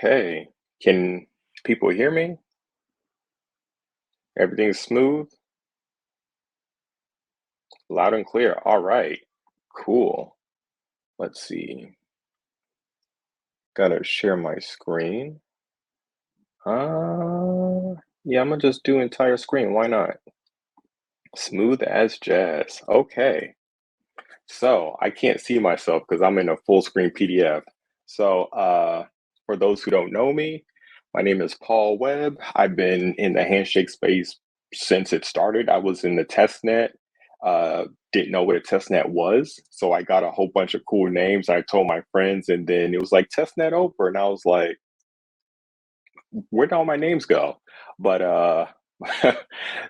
Okay. Can people hear me? Everything's smooth, loud and clear. All right. Cool. Let's see. Gotta share my screen. Yeah, I'm gonna just do entire screen. Why not? Smooth as jazz. Okay. So I can't see myself because I'm in a full screen PDF. So for those who don't know me, my name is Paul Webb. I've been in the Handshake space since it started. I was in the test net, didn't know what a test net was. So I got a whole bunch of cool names. I told my friends, and then it was like test net over. And I was like, where'd all my names go? But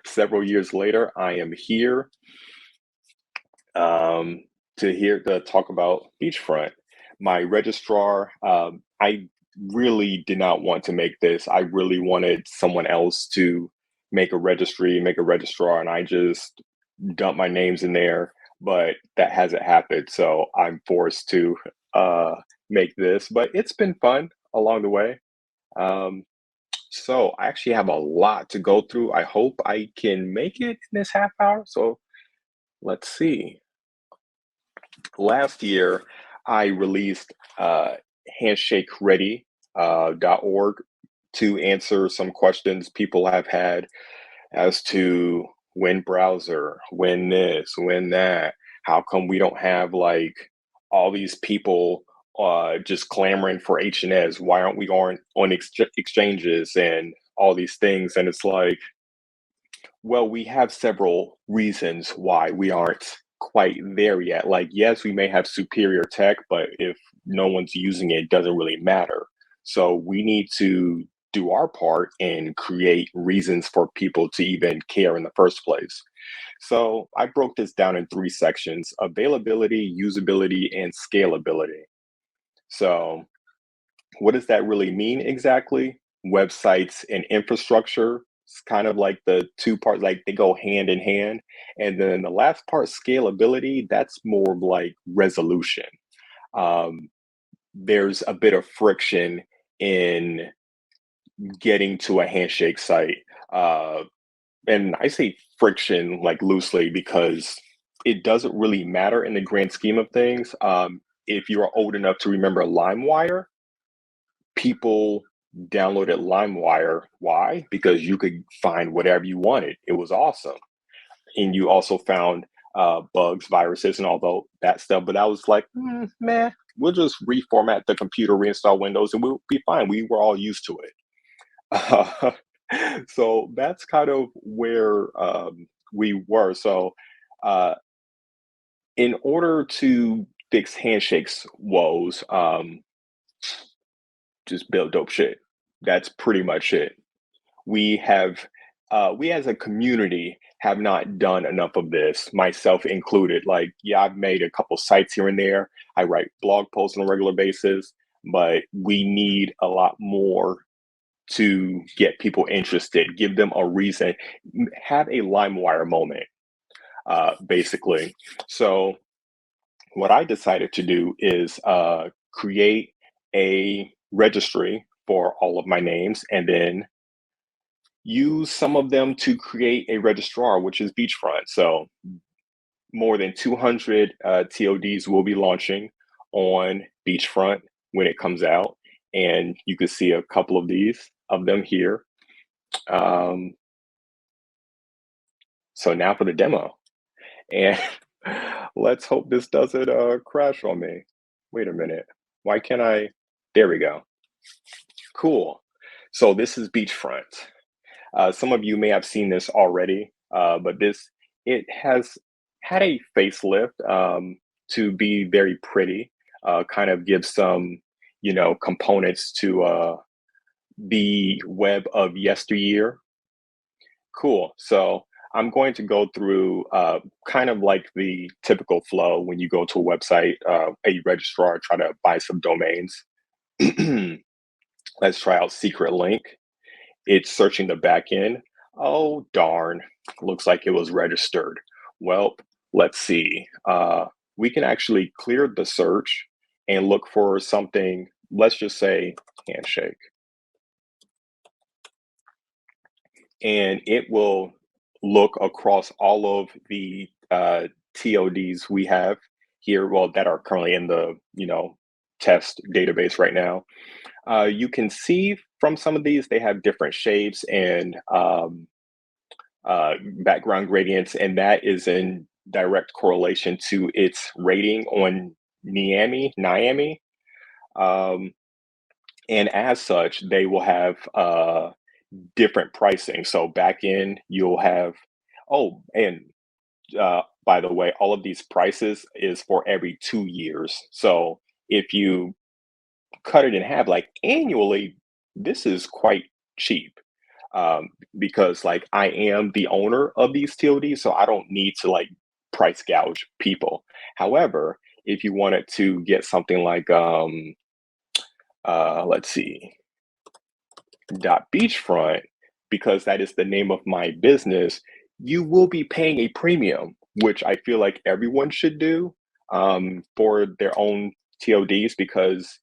several years later, I am here um, to talk about Beachfront. My registrar, I really did not want to make this. I really wanted someone else to make a registry, make a registrar, and I just dumped my names in there. But that hasn't happened, so I'm forced to make this. But it's been fun along the way. Um, so I actually have a lot to go through. I hope I can make it in this half hour. So let's see. Last year, I released Handshake RED .org to answer some questions people have had as to when browser, when this, when that. How come we don't have like all these people just clamoring for H&S? Why aren't we on exchanges and all these things? And it's like, well, we have several reasons why we aren't quite there yet. Like, yes, we may have superior tech, but if no one's using it, it doesn't really matter. So we need to do our part and create reasons for people to even care in the first place. So I broke this down in three sections: availability, usability, and scalability. So, what does that really mean exactly? Websites and infrastructure. It's kind of like the two parts, like they go hand in hand. And then the last part, scalability, that's more of like resolution. Um, there's a bit of friction in getting to a handshake site. Uh, and I say friction like loosely because it doesn't really matter in the grand scheme of things. If you are old enough to remember LimeWire, people downloaded LimeWire. Why? Because you could find whatever you wanted. It was awesome. And you also found bugs, viruses, and all that stuff. But I was like, man, we'll just reformat the computer, reinstall Windows, and we'll be fine. We were all used to it. So that's kind of where we were. So uh, in order to fix handshakes woes, just build dope shit. That's pretty much it. We have, we as a community have not done enough of this, myself included. Like, yeah, I've made a couple sites here and there. I write blog posts on a regular basis, but we need a lot more to get people interested, give them a reason, have a LimeWire moment, basically. So what I decided to do is create a registry for all of my names and then use some of them to create a registrar, which is Beachfront. So more than 200 TODs will be launching on Beachfront when it comes out. And you can see a couple of them here. Um, so now for the demo. And let's hope this doesn't crash on me. Wait a minute. Why can't I? There we go. Cool. So this is Beachfront. Some of you may have seen this already, but it has had a facelift to be very pretty. Kind of give some, components to the web of yesteryear. Cool. So I'm going to go through kind of like the typical flow when you go to a website, a registrar, try to buy some domains. Let's try out secret link. It's searching the back end. Oh, darn. Looks like it was registered. Well, let's see. We can actually clear the search and look for something let's just say Handshake, and it will look across all of the TODs we have here, well, that are currently in the test database right now. You can see from some of these they have different shapes and background gradients, and that is in direct correlation to its rating on Niami. Um, and as such, they will have different pricing. So back in, you'll have, oh, and by the way, all of these prices is for every 2 years. So if you cut it in half, like annually, this is quite cheap um, because like I am the owner of these TODs, so I don't need to like price gouge people. However, if you wanted to get something like let's see, dot beachfront, because that is the name of my business, you will be paying a premium, which I feel like everyone should do for their own TODs because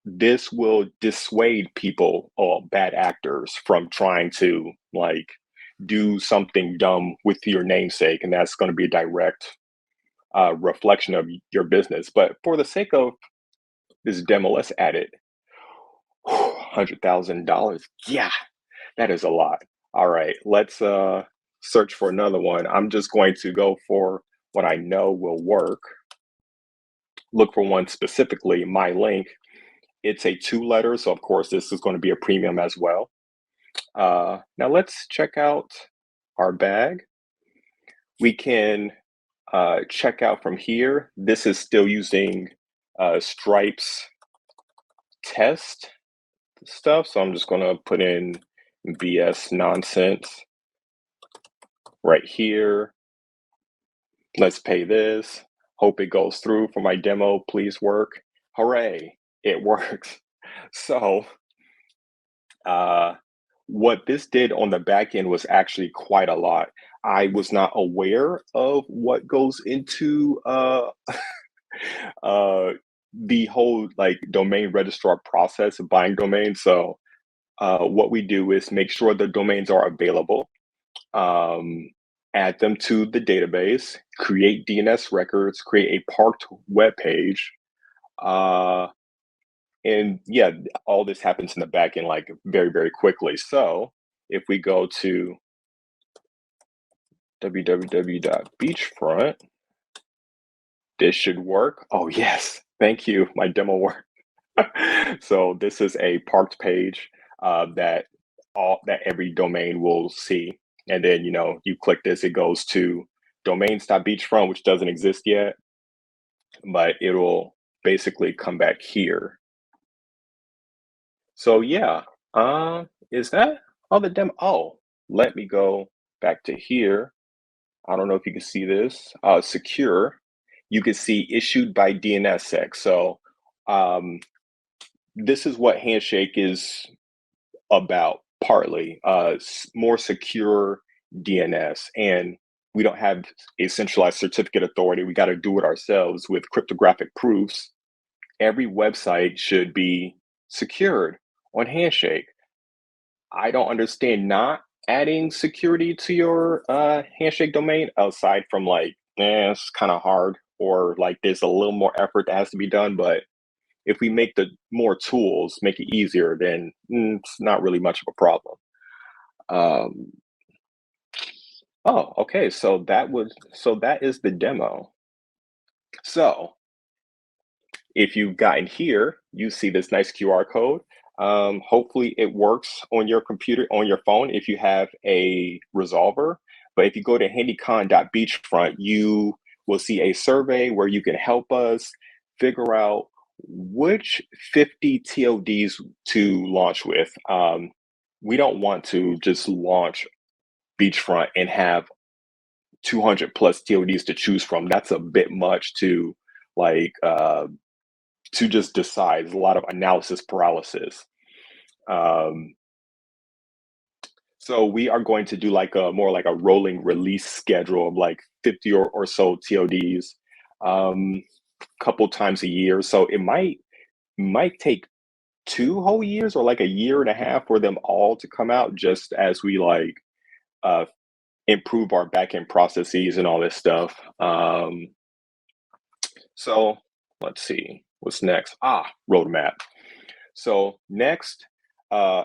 this will dissuade people or bad actors from trying to like do something dumb with your namesake, and that's going to be a direct reflection of your business. But for the sake of this demo, let's add it. $100,000. Yeah, that is a lot. All right, let's search for another one. I'm just going to go for what I know will work. Look for one specifically, my link. It's a 2-letter, so of course this is going to be a premium as well. Now let's check out our bag. We can check out from here. This is still using Stripe's test stuff, so I'm just going to put in BS nonsense right here. Let's pay this. Hope it goes through for my demo. Please work. Hooray, it works. So what this did on the back end was actually quite a lot. I was not aware of what goes into the whole like domain registrar process of buying domains. So what we do is make sure the domains are available, add them to the database, create DNS records, create a parked web page, and yeah, all this happens in the back end like very, very quickly. So if we go to www.beachfront, this should work. Oh yes, thank you, my demo worked. So this is a parked page that every domain will see, and then you click this, it goes to domains.beachfront, which doesn't exist yet, but it'll basically come back here. So yeah, is that all the demo? Oh, let me go back to here. I don't know if you can see this. Secure. You can see issued by DNSSEC. So this is what Handshake is about partly. More secure DNS, and we don't have a centralized certificate authority. We got to do it ourselves with cryptographic proofs. Every website should be secured on Handshake. I don't understand not adding security to your Handshake domain aside from like, it's kind of hard, or like there's a little more effort that has to be done. But if we make the more tools, make it easier, then it's not really much of a problem. Um, oh, okay. So that is the demo. So if you've gotten here, you see this nice QR code. Hopefully it works on your computer, on your phone, if you have a resolver. But if you go to handycon.beachfront, you will see a survey where you can help us figure out which 50 TODs to launch with. We don't want to just launch Beachfront and have 200 plus TODs to choose from. That's a bit much to like to just decide. There's a lot of analysis paralysis. So we are going to do like a more like a rolling release schedule of like 50 or so TODs, couple times a year. So it might might take 2 whole years or like a year and a half for them all to come out just as we like uh, improve our backend processes and all this stuff. So let's see what's next. Roadmap. So next,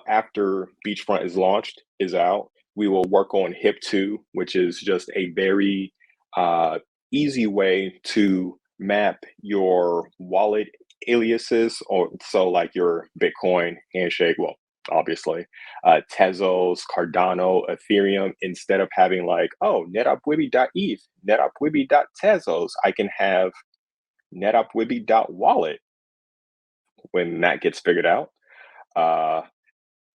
after Beachfront is launched, is out, we will work on HIP 2, which is just a very uh, easy way to map your wallet aliases, or so like your Bitcoin, Handshake, well, obviously, Tezos, Cardano, Ethereum, instead of having like, oh, netupwibi.eth, netupwibi.tezos, I can have netupwibi.wallet when that gets figured out. Uh,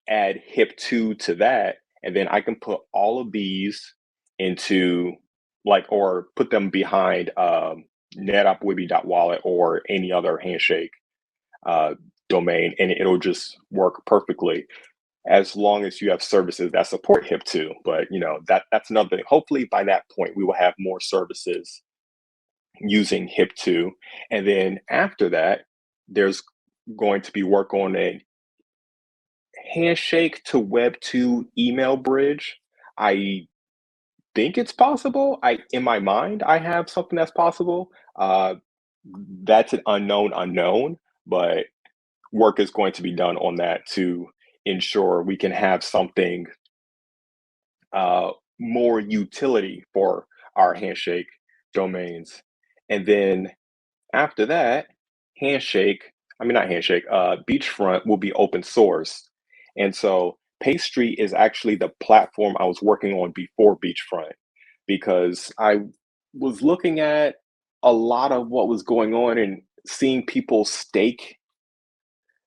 Add HIP2 to that, and then I can put all of these into like, or put them behind netupwibi.wallet or any other Handshake uh, domain, and it'll just work perfectly as long as you have services that support HIP2. But you know that's another thing. Hopefully by that point we will have more services using HIP2, and then after that, there's going to be work on a Handshake to Web2 email bridge. I think it's possible. I in my mind, I have something that's possible. That's an unknown, but work is going to be done on that to ensure we can have something uh, more utility for our Handshake domains. And then after that, Handshake, I mean, not Handshake, Beachfront will be open source. And so Pastry is actually the platform I was working on before Beachfront because I was looking at a lot of what was going on and seeing people stake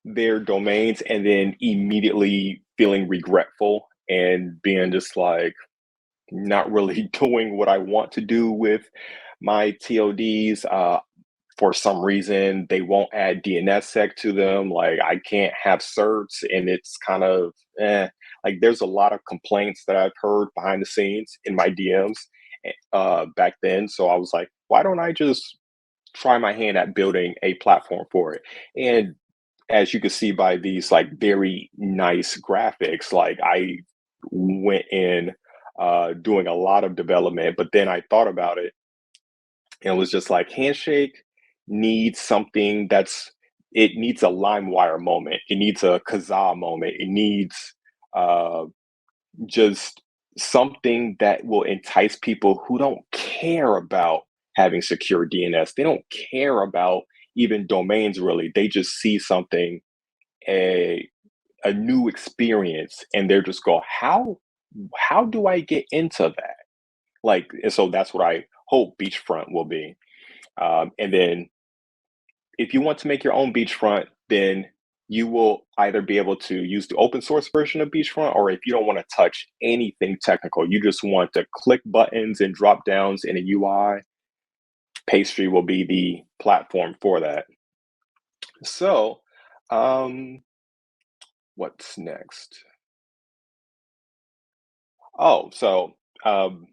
their domains and then immediately feeling regretful and being just like not really doing what I want to do with my TODs. For some reason they won't add DNSSEC to them. Like I can't have certs, and it's kind of like there's a lot of complaints that I've heard behind the scenes in my DMs back then. So I was like, why don't I just try my hand at building a platform for it? And as you can see by these like very nice graphics, like I went in doing a lot of development, but then I thought about it and was just like Handshake needs something that's it needs a LimeWire moment. It needs a Kazaa moment. It needs uh, just something that will entice people who don't care about having secure DNS. They don't care about even domains really. They just see something a a new experience and they're just go how do I get into that? Like, and so that's what I hope Beachfront will be. And then if you want to make your own Beachfront, then you will either be able to use the open source version of Beachfront, or if you don't want to touch anything technical, you just want to click buttons and drop downs in a UI, Pastry will be the platform for that. So, um, what's next? Oh, so um,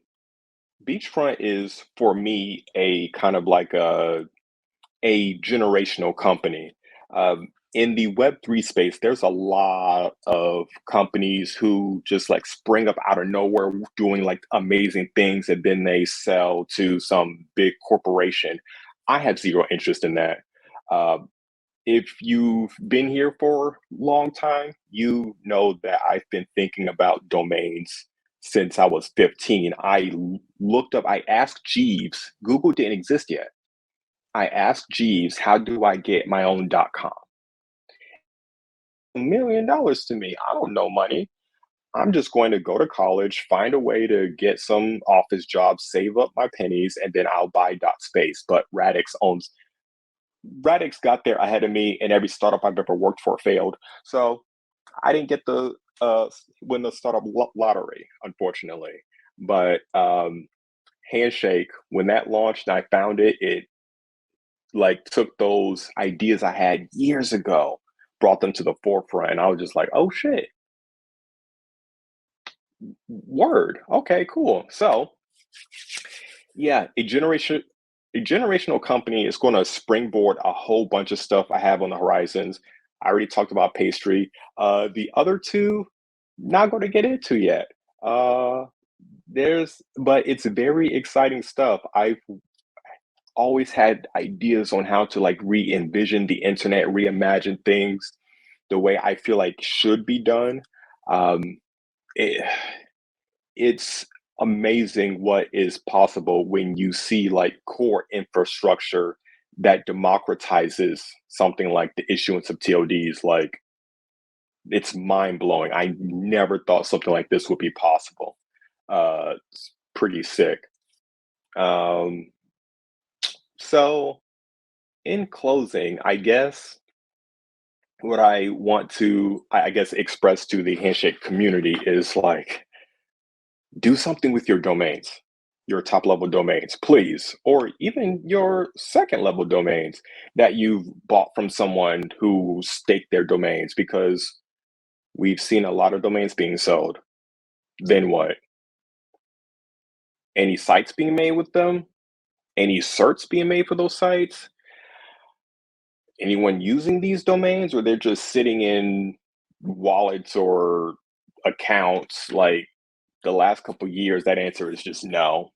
Beachfront is for me a kind of like a generational company. In the Web3 space, there's a lot of companies who just like spring up out of nowhere doing like amazing things and then they sell to some big corporation. I have zero interest in that. Uh, if you've been here for a long time, you know that I've been thinking about domains since I was 15. Looked up, I asked Jeeves, Google didn't exist yet. I asked Jeeves, how do I get my own .com? $1 million to me. I don't know money. I'm just going to go to college, find a way to get some office job, save up my pennies, and then I'll buy .space. But Radix got there ahead of me, and every startup I've ever worked for failed. So I didn't get the win the startup lottery, unfortunately. But Handshake, when that launched and I found it, it like took those ideas I had years ago, brought them to the forefront, and I was just like, "Oh shit, word, okay, cool." So yeah, a generation. a generational company is going to springboard a whole bunch of stuff I have on the horizons. I already talked about pastry. The other two, not going to get into yet. Uh, but it's very exciting stuff. I've always had ideas on how to like re-envision the internet, reimagine things the way I feel like should be done. Um, it, it's amazing what is possible when you see like core infrastructure that democratizes something like the issuance of TODs. Like it's mind blowing. I never thought something like this would be possible. It's pretty sick. Um, so, in closing, I guess what I want to, I guess, express to the Handshake community is like, do something with your domains, your top level domains, please, or even your second level domains that you've bought from someone who staked their domains, because we've seen a lot of domains being sold. Then what? Any sites being made with them? Any certs being made for those sites? Anyone using these domains, or they're just sitting in wallets or accounts? Like the last couple years, that answer is just no.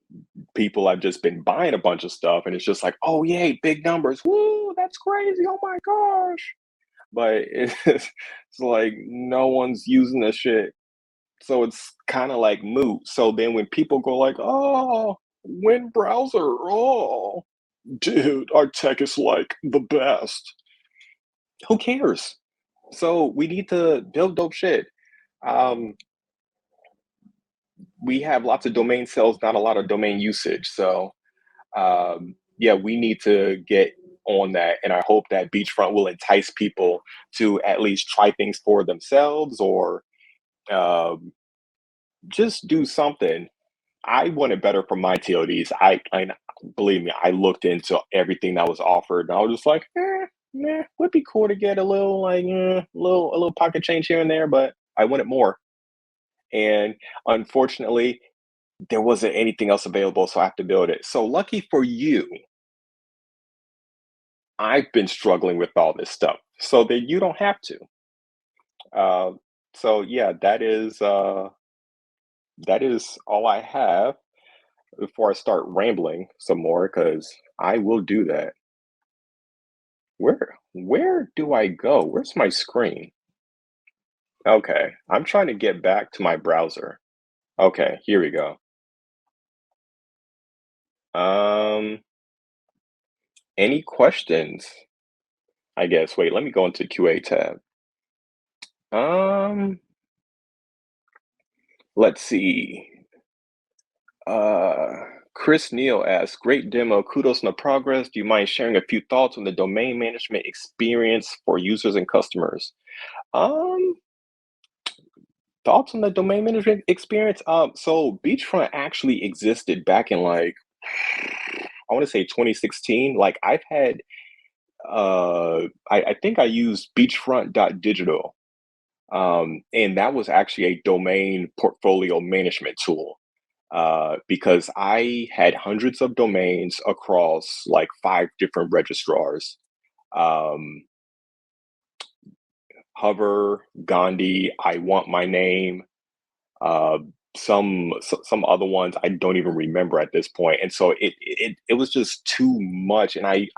People have just been buying a bunch of stuff, and it's just like, oh yay, big numbers, woo, that's crazy, oh my gosh. But it's like no one's using this shit, so it's kind of like moot. So then when people go like, oh, when browser, oh, dude, our tech is like the best, who cares? So we need to build dope shit. um we have lots of domain sales, not a lot of domain usage. So yeah, we need to get on that, and I hope that Beachfront will entice people to at least try things for themselves, or um, just do something. I wanted better for my TODs. I believe me, I looked into everything that was offered, and I was just like, nah, would be cool to get a little like a little pocket change here and there, but I wanted more. And unfortunately, there wasn't anything else available, so I have to build it. So lucky for you, I've been struggling with all this stuff so that you don't have to. Uh, so yeah, that is all I have before I start rambling some more, because I will do that. Where do I go? Where's my screen? Okay, I'm trying to get back to my browser. Okay, here we go. Um, any questions? I guess. Wait, let me go into QA tab. Um, let's see. Uh, Chris Neal asks, great demo, kudos on the progress. Do you mind sharing a few thoughts on the domain management experience for users and customers? Um, Thoughts on the domain management experience? So Beachfront actually existed back in like, I want to say 2016. Like I've had, I think I used beachfront.digital. And that was actually a domain portfolio management tool, because I had hundreds of domains across like five different registrars. Um, Hover, Gandhi, I Want My Name, uh, some other ones I don't even remember at this point. And so it was just too much, and I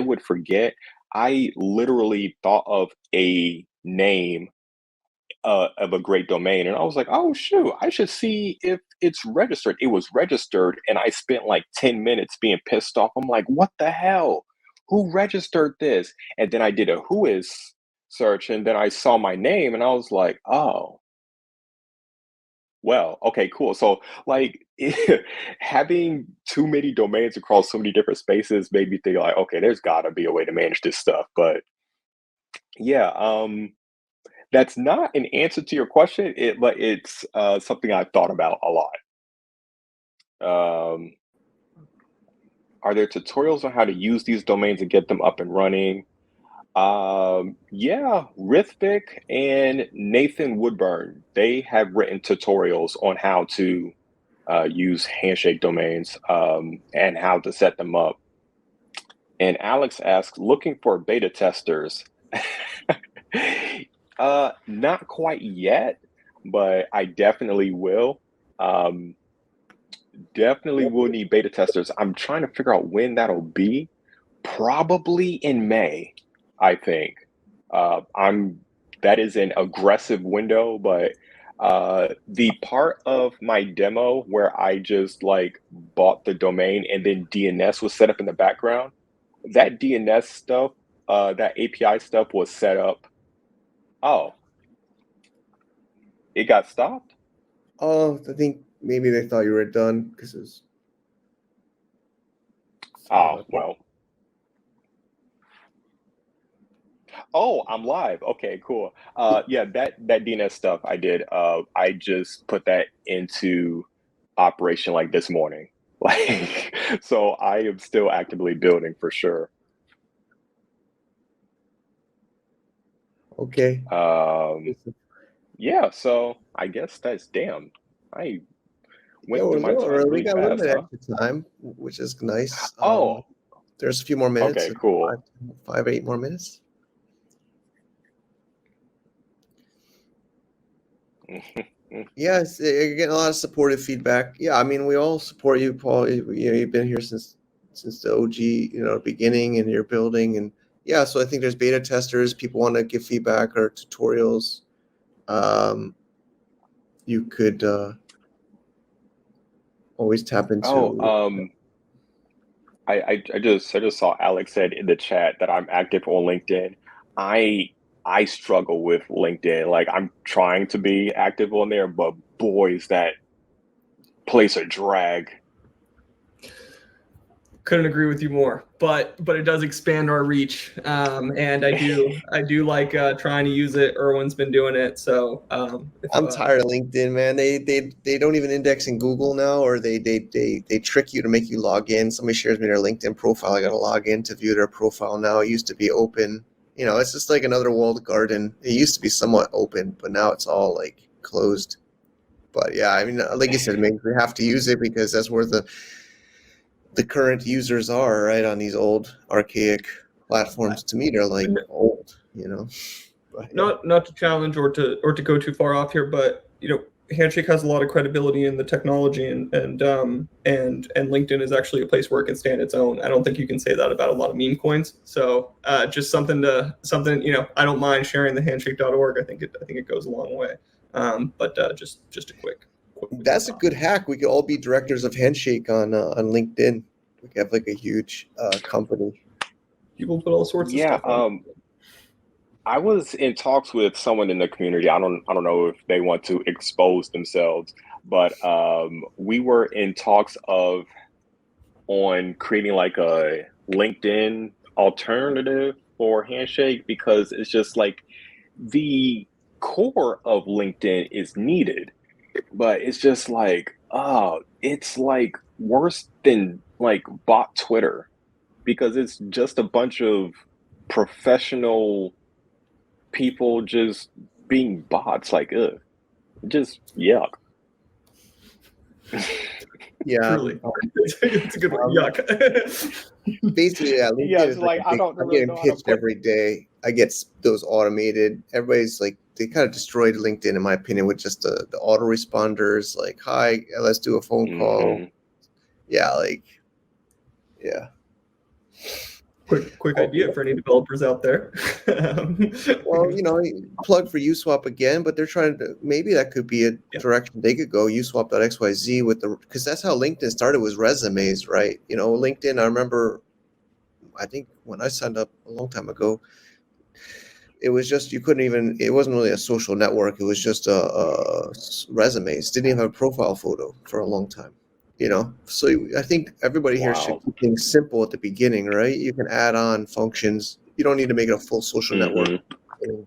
would forget. I literally thought of a name of a great domain. And I was like, oh, shoot, I should see if it's registered. It was registered. And I spent like 10 minutes being pissed off. I'm like, what the hell? Who registered this? And then I did a who is search. And then I saw my name and I was like, oh, well, okay, cool. So, like, having too many domains across so many different spaces made me think, like, okay, there's got to be a way to manage this stuff. But yeah, that's not an answer to your question, but it's something I've thought about a lot. Um, are there tutorials on how to use these domains and get them up and running? Yeah, Rithvik and Nathan Woodburn, they have written tutorials on how to use Handshake domains, and how to set them up. And Alex asks, looking for beta testers. Not quite yet, but I definitely will. Um, Definitely will need beta testers. I'm trying to figure out when that'll be. Probably in May, I think. I'm That is an aggressive window, but the part of my demo where I just like bought the domain and then DNS was set up in the background, that DNS stuff, that API stuff was set up. Oh, it got stopped? Oh, I think maybe they thought you were done because it was. Sorry Oh, about that. well. Oh, I'm live. Okay, cool. Yeah, that DNS stuff I did. I just put that into operation like this morning. Like, so I am still actively building for sure. Okay. Yeah, so I guess that's damn. I Yeah, went we're through a my little time early. really Got a little fast, bit huh? extra time, which is nice. Oh, There's a few more minutes, okay, cool. 8 more minutes. Yes, you're getting a lot of supportive feedback. Yeah, I mean, we all support you, Paul. You've been here since the OG, beginning, and you're building, and yeah. So I think there's beta testers. People want to give feedback or tutorials. Um, you could always tap Oh, into. I just saw Alex said in the chat that I'm active on LinkedIn. I I struggle with LinkedIn. Like I'm trying to be active on there, but boy, is that place a drag. Couldn't agree with you more, but it does expand our reach, and I do like trying to use it. Erwin's been doing it, so I'm tired of LinkedIn, man. They don't even index in Google now, or they trick you to make you log in. Somebody shares me their LinkedIn profile. I got to log in to view their profile now. It used to be open. It's just like another walled garden. It used to be somewhat open, but now it's all like closed. But yeah, I mean, like you said, maybe we have to use it because that's where the current users are, right? On these old archaic platforms. To me, they're like old. But yeah. not to challenge or to go too far off here, but Handshake has a lot of credibility in the technology, and LinkedIn is actually a place where it can stand its own. I don't think you can say that about a lot of meme coins. So just something I don't mind sharing the handshake.org. I think it goes a long way. But just a quick. That's a good hack. We could all be directors of Handshake on LinkedIn. We could have like a huge company. People put all sorts of Yeah, stuff on. I was in talks with someone in the community. I don't know if they want to expose themselves, but we were in talks of on creating like a LinkedIn alternative for Handshake because it's just like the core of LinkedIn is needed, but it's just like, oh, it's like worse than like bot Twitter because it's just a bunch of professional people just being bots. Like, ugh, just yuck. Yeah. Truly, it's a good one. Yuck. Basically, yeah, Yeah, LinkedIn it's is like like a I big. don't I'm really getting know how to pitched put. every day. I get those automated. Everybody's like, they kind of destroyed LinkedIn, in my opinion, with just the autoresponders. Like, hi, let's do a phone call. Hmm. Yeah, like, yeah. Quick idea for any developers out there. Well, plug for Uswap again, but they're trying to, maybe that could be a direction they could go, uswap.xyz because that's how LinkedIn started, was resumes, right? LinkedIn, I remember, I think when I signed up a long time ago, it was just, it wasn't really a social network. It was just resumes. Didn't even have a profile photo for a long time. So I think everybody here should Wow. keep things simple at the beginning, right? You can add on functions. You don't need to make it a full social network. Hmm.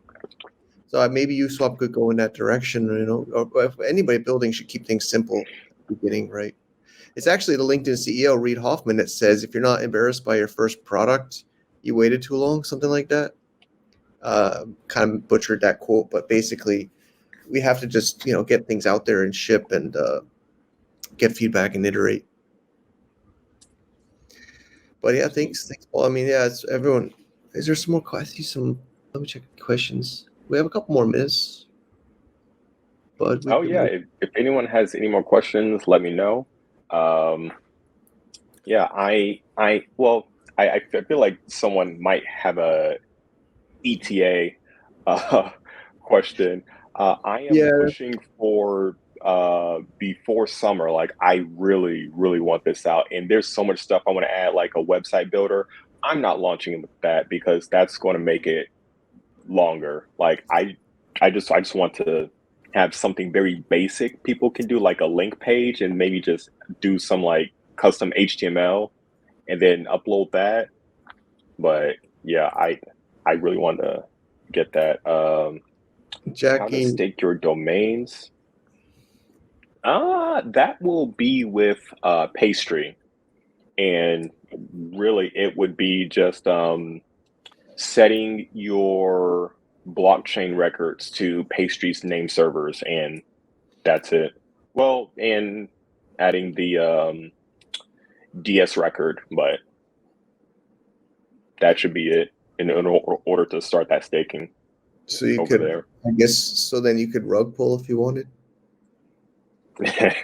So maybe Uswap could go in that direction, or if anybody building should keep things simple at the beginning, right? It's actually the LinkedIn CEO, Reid Hoffman, that says if you're not embarrassed by your first product, you waited too long, something like that. Kind of butchered that quote, but basically we have to just, get things out there and ship and get feedback and iterate. But yeah, thanks, Paul. I mean, yeah, it's everyone. Is there some more? I see some. Let me check questions. We have a couple more minutes, but we Oh could. yeah, if anyone has any more questions, let me know. Um, yeah, I feel like someone might have a ETA question. I am Yeah, pushing for before summer. Like I really want this out, and there's so much stuff I want to add, like a website builder. I'm not launching with that because that's going to make it longer. Like I just want to have something very basic people can do, like a link page, and maybe just do some like custom HTML and then upload that. But yeah, I really want to get that. How to Jackie. stake your domains? That will be with Pastry, and really it would be just setting your blockchain records to Pastry's name servers, and that's it. Well, and adding the DS record, but that should be it in order to start that staking So you over could, there. I guess. So then you could rug pull if you wanted. I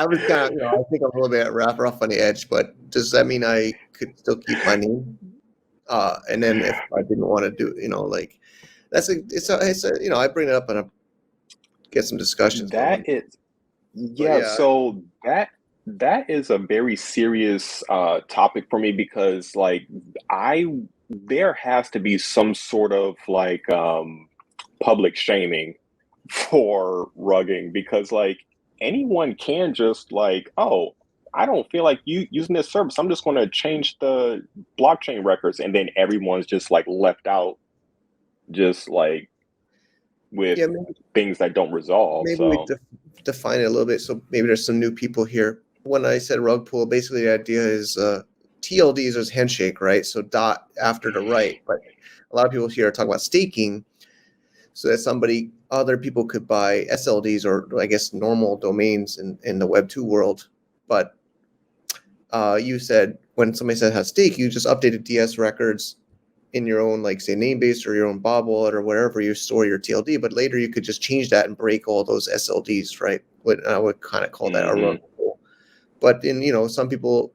was kind of, I think I'm a little bit rough on the edge, but does that mean I could still keep my name? And then if I didn't want to do, like it's a, I bring it up and I get some discussions That going. is, But yeah, yeah, so that is a very serious topic for me because like I there has to be some sort of like public shaming for rugging because like anyone can just like, oh, I don't feel like you using this service, I'm just going to change the blockchain records, and then everyone's just like left out, just like with yeah, things that don't resolve. maybe we So define it a little bit. So maybe there's some new people here. When I said rug pull, basically the idea is TLDs is handshake, right? So dot after the right. But a lot of people here are talking about staking, so that other people could buy SLDs or I guess normal domains in the Web 2 world. But you said when somebody said has stake, you just updated DS records in your own, like say Namebase or your own Bob wallet or wherever you store your TLD. But later you could just change that and break all those SLDs, right? I would kind of call that a rug pull. But some people,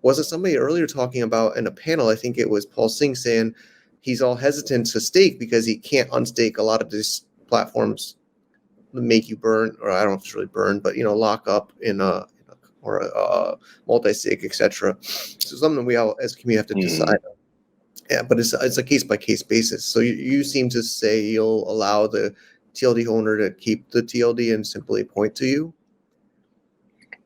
was it somebody earlier talking about in a panel? I think it was Paul Singh saying he's all hesitant to stake because he can't unstake a lot of these platforms make you burn, or I don't know if it's really burn, but lock up in a or a multi-sig, etc. So something we all as a community have to decide. Yeah, but it's a case by case basis. So you seem to say you'll allow the TLD owner to keep the TLD and simply point to you.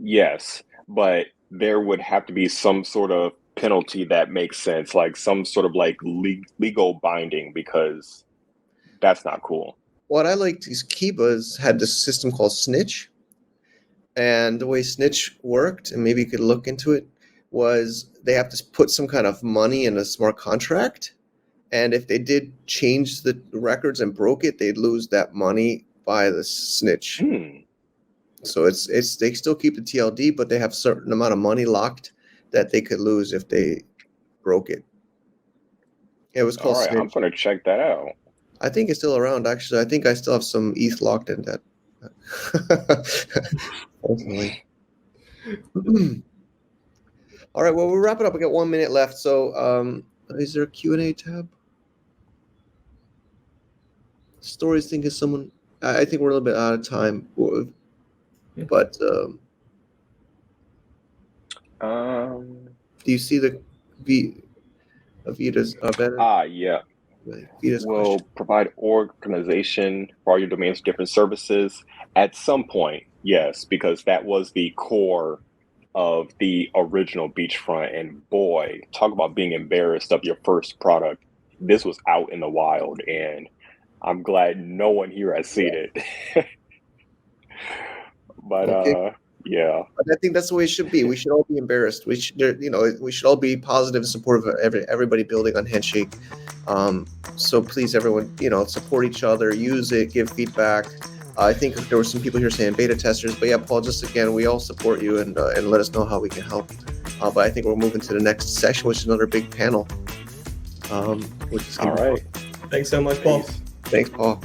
yes, but there would have to be some sort of penalty that makes sense, like some sort of like legal binding, because that's not cool. What I liked is Kiba's had this system called Snitch. And the way Snitch worked, and maybe you could look into it, was they have to put some kind of money in a smart contract. And if they did change the records and broke it, they'd lose that money by the snitch. So it's they still keep the TLD, but they have a certain amount of money locked that they could lose if they broke it. It was called All right, Snitch. I'm going to check that out. I think it's still around, actually. I think I still have some ETH locked in that. All right, well, we'll wrap it up. We got 1 minute left. So is there a Q&A tab? Stories think is someone. I think we're a little bit out of time. But do you see the Avita's better? Yeah. Vita's will question. provide organization for all your domains, different services at some point. Yes, because that was the core of the original Beachfront. And boy, talk about being embarrassed of your first product. This was out in the wild, and I'm glad no one here has seen it. But okay. Yeah. But I think that's the way it should be. We should all be embarrassed. We should all be positive and supportive of everybody building on Handshake. So please, everyone, support each other, use it, give feedback. I think there were some people here saying beta testers, but yeah, Paul, just again, we all support you and let us know how we can help. But I think we're moving to the next session, which is another big panel. Which is All right. Thanks so much, Paul. Peace. Thanks, Paul.